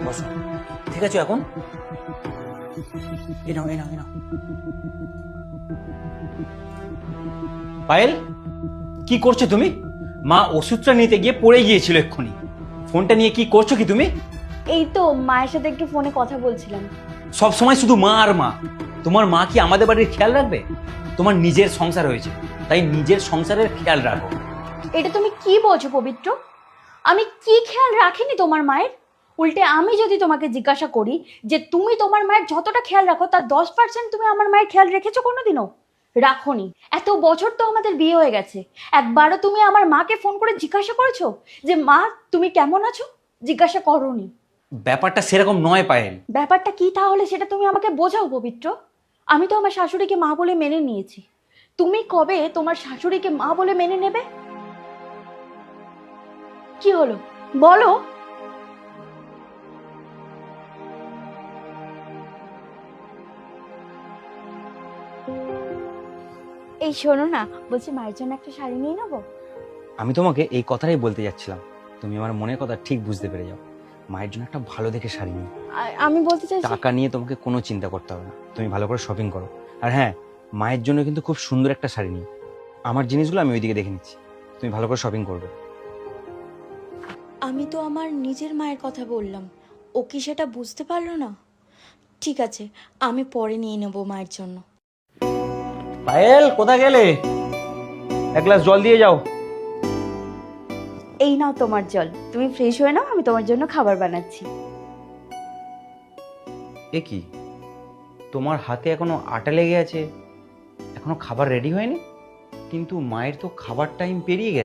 বসো, ঠিক আছে এখন? এ নাও। পায়েল, কি করছো তুমি? মা ওষুধটা নিতে গিয়ে পড়ে গিয়েছিল এক্ষুনি। ফোনটা নিয়ে কি করছো কি তুমি? এই তো মায়ের সাথে একটু ফোনে কথা বলছিলাম। সব সময় শুধু মা আর মা। তোমার মা কি আমাদের বাড়ির খেয়াল রাখবে? তোমার নিজের সংসার হয়েছে, তাই নিজের সংসারের খেয়াল রাখো। এটা তুমি কি বলছো পবিত্র? আমি কি খেয়াল রাখিনি তোমার মায়ের? উল্টে আমি যদি তোমাকে জিজ্ঞাসা করি যে তুমি তোমার মায়ের যতটা খেয়াল রাখো তার 10% তুমি আমার মায়ের খেয়াল রেখেছো কোনোদিনও? রাখোনি। এত বছর তো আমাদের বিয়ে হয়ে গেছে, একবারও তুমি আমার মাকে ফোন করে জিজ্ঞাসা করেছো যে মা তুমি কেমন আছো? জিজ্ঞাসা করোনি। ব্যাপারটা সেরকম নয় পায়েল। ব্যাপারটা কি তাহলে সেটা তুমি আমাকে বোঝাও পবিত্র। আমি তো আমার শাশুড়িকে মা বলে মেনে নিয়েছি। তুমি কবে তোমার শাশুড়িকে মা বলে মেনে নেবে? কি হলো বলো। এই শোনো না, বলছি মায়ের জন্য একটা শাড়ি নিয়ে নেবো। আমি তোমাকে এই কথাটাই বলতে যাচ্ছিলাম, তুমি আমার মনের কথা ঠিক বুঝতে পেরে যাও। মায়ের জন্য একটা ভালো দেখে শাড়ি নিই। আমি বলতে চাইছি টাকা নিয়ে তোমাকে কোনো চিন্তা করতে হবে না, তুমি ভালো করে শপিং করো। আর হ্যাঁ, মায়ের জন্য কিন্তু খুব সুন্দর একটা শাড়ি নিই। আমার জিনিসগুলো আমি ওইদিকে দেখে নিচ্ছি, তুমি ভালো করে শপিং করবে। আমি তো আমার নিজের মায়ের কথা বললাম, ও কি সেটা বুঝতে পারলো না? ঠিক আছে, আমি পরে নিয়ে নেবো মায়ের জন্য। পায়েল, কোথায় গেলে? এক গ্লাস জল দিয়ে যাও। এই নাও তোমার জল, তুমি ফ্রেশ হয়ে নাও, আমি তোমার জন্য খাবার বানাচ্ছি। এ কি, তোমার হাতে এখনো আটা লেগে আছে, এখনো খাবার রেডি হয়নি? কিন্তু মায়ের তো খাবার টাইম পেরিয়ে গেছে।